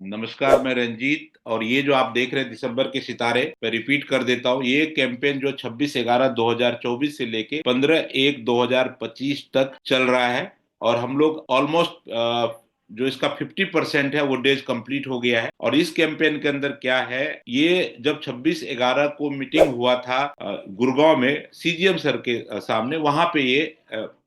नमस्कार, मैं रंजीत। और ये जो आप देख रहे हैं दिसंबर के सितारे, मैं रिपीट कर देता हूँ, ये कैंपेन जो 26/11/2024 से लेके 15/1/2025 तक चल रहा है। और हम लोग ऑलमोस्ट जो इसका 50% है वो डेज कंप्लीट हो गया है। और इस कैंपेन के अंदर क्या है, ये जब 26/11 को मीटिंग हुआ था गुड़गांव में सीजीएम सर के सामने, वहां पे ये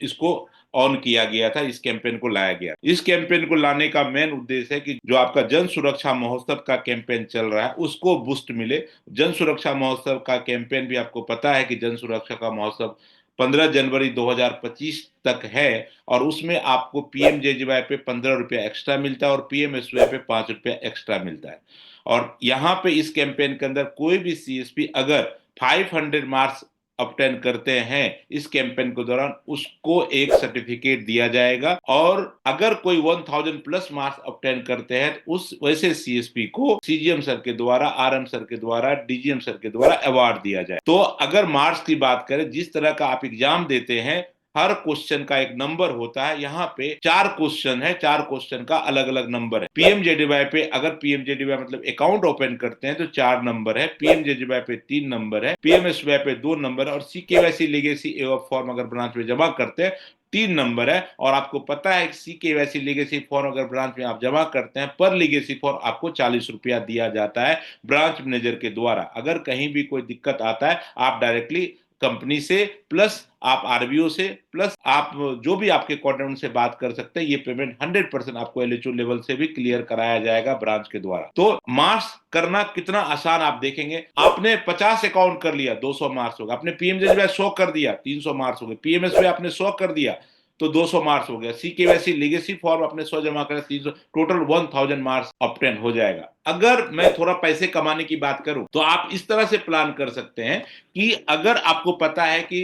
इसको ऑन किया गया था, इस कैंपेन को लाया गया। इस कैंपेन को लाने का मेन उद्देश्य है कि जो आपका जन सुरक्षा महोत्सव का कैंपेन चल रहा है उसको बूस्ट मिले। जन सुरक्षा महोत्सव का कैंपेन भी आपको पता है कि जन सुरक्षा का महोत्सव 15 जनवरी 2025 तक है। और उसमें आपको पीएमजेजेवाई पे 15 रुपया एक्स्ट्रा मिलता है और पीएमएसवाई पे 5 रुपया एक्स्ट्रा मिलता है। और यहाँ पे इस कैंपेन के अंदर कोई भी सीएसपी अगर 500 मार्क्स ऑब्टेन करते हैं इस कैंपेन के दौरान, उसको एक सर्टिफिकेट दिया जाएगा। और अगर कोई 1000+ मार्क्स ऑब्टेन करते हैं तो उस वैसे सीएसपी को सीजीएम सर के द्वारा, आरएम सर के द्वारा, डीजीएम सर के द्वारा अवार्ड दिया जाए। तो अगर मार्क्स की बात करें, जिस तरह का आप एग्जाम देते हैं, हर क्वेश्चन का एक नंबर होता है। यहाँ पे 4 क्वेश्चन है, 4 क्वेश्चन का अलग अलग नंबर है। पीएमजेडीवाई पे अगर पीएमजेडीवाई मतलब अकाउंट ओपन करते हैं तो 4 नंबर है, पीएमजेडीवाई पे 3 नंबर है, पीएमएसवाई पे 2 नंबर है, और सीकेवाईसी लीगेसी फॉर्म अगर ब्रांच में जमा करते हैं 3 नंबर है। और आपको पता है कि सीकेवाईसी लीगेसी फॉर्म अगर ब्रांच में आप जमा करते हैं, पर लीगेसी फॉर्म आपको 40 रुपया दिया जाता है ब्रांच मैनेजर के द्वारा। अगर कहीं भी कोई दिक्कत आता है, आप डायरेक्टली कंपनी से, प्लस आप आरबीओ से, प्लस आप जो भी आपके कॉन्टेक्ट से बात कर सकते हैं। ये पेमेंट 100% आपको एलएचओ लेवल से भी क्लियर कराया जाएगा ब्रांच के द्वारा। तो मार्क्स करना कितना आसान आप देखेंगे। आपने 50 अकाउंट कर लिया, 200 मार्क्स होगा। आपने पीएमजेजेवाई 100 कर दिया, 300 मार्क्स हो गए। पीएमएसवाई आपने 100 कर दिया तो 200 मार्क्स हो गया। सीकेवाईसी लीगेसी फॉर्म अपने 100 जमा करें, 300, टोटल 1000 मार्क्स ऑब्टेन हो जाएगा। अगर मैं थोड़ा पैसे कमाने की बात करूं तो आप इस तरह से प्लान कर सकते हैं कि अगर आपको पता है कि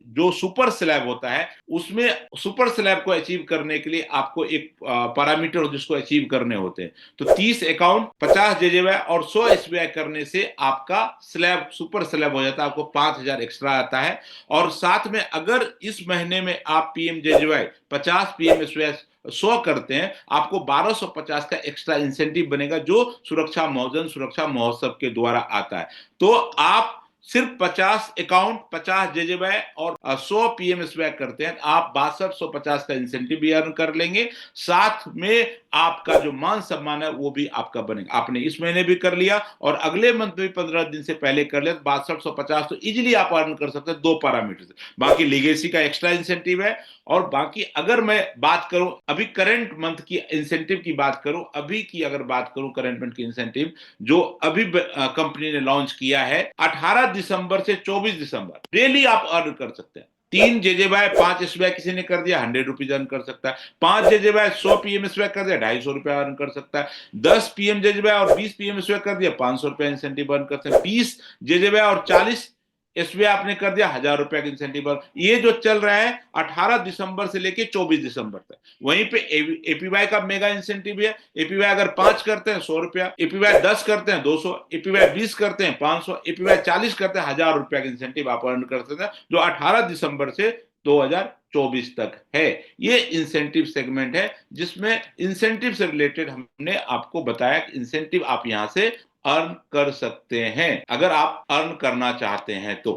जो सुपर स्लैब होता है, उसमें सुपर स्लैब को अचीव करने के लिए आपको एक पैरामीटर जिसको अचीव करने होते हैं, तो 30 अकाउंट, 50 जेजेवाई और 100 एसबीआई करने से आपका स्लैब सुपर स्लैब हो जाता है, आपको 5000 एक्स्ट्रा आता है। और साथ में अगर इस महीने में आप पीएमजेजेवाई 50, पीएमएसवाई 100 करते हैं, आपको 1250 का एक्स्ट्रा इंसेंटिव बनेगा जो सुरक्षा महोत्सव के द्वारा आता है। तो आप सिर्फ 50 अकाउंट, 50 जेजेवाई और 100 पीएमएसवाई करते हैं, आप 6250 का इंसेंटिव भी अर्न कर लेंगे। साथ में आपका जो मान सम्मान है वो भी आपका बनेगा। आपने इस महीने भी कर लिया और अगले मंथ भी 15 दिन से पहले कर लिया, 6250 तो इजिली आप अर्न कर सकते हैं 2 पैरामीटर से। बाकी लीगेसी का एक्स्ट्रा इंसेंटिव है। और बाकी अगर मैं बात करूं अभी करंट मंथ की इंसेंटिव की बात करूं, अभी की अगर बात करूं करंट मंथ की इंसेंटिव जो अभी कंपनी ने लॉन्च किया है, 18 दिसंबर से 24 दिसंबर डेली आप अर्न कर सकते हैं। 3 जेजेबाय 5 एसबीआई किसी ने कर दिया, 100 रुपीज अर्न कर सकता है। 5 जेजेबाय 100 पीएमएसवाई कर दिया, 250 रुपया अर्न कर सकता है। 10 पीएम जेजेबाय और 20 पीएमएसवाई कर दिया, 500 रुपया इंसेंटिव अर्न करते हैं। 20 जेजेबाय और 40 एसबीआई आपने कर दिया, 1000 रुपया का इंसेंटिव। ये जो चल रहा है 18 दिसंबर से लेके 24 दिसंबर तक। वहीं पे एपीवाई का मेगा इंसेंटिव है। एपीवाई अगर 5 करते हैं 100 रुपया, एपीवाई 10 करते हैं 200, एपीवाई 20 करते हैं 500, एपीवाई 40 करते हैं 1000 रुपया का इंसेंटिव आप अर्न कर सकते हैं, जो 18 दिसंबर से 2024 तक है। ये इंसेंटिव सेगमेंट है जिसमें इंसेंटिव से रिलेटेड हमने आपको बताया कि इंसेंटिव आप यहां से अर्न कर सकते हैं अगर आप अर्न करना चाहते हैं तो।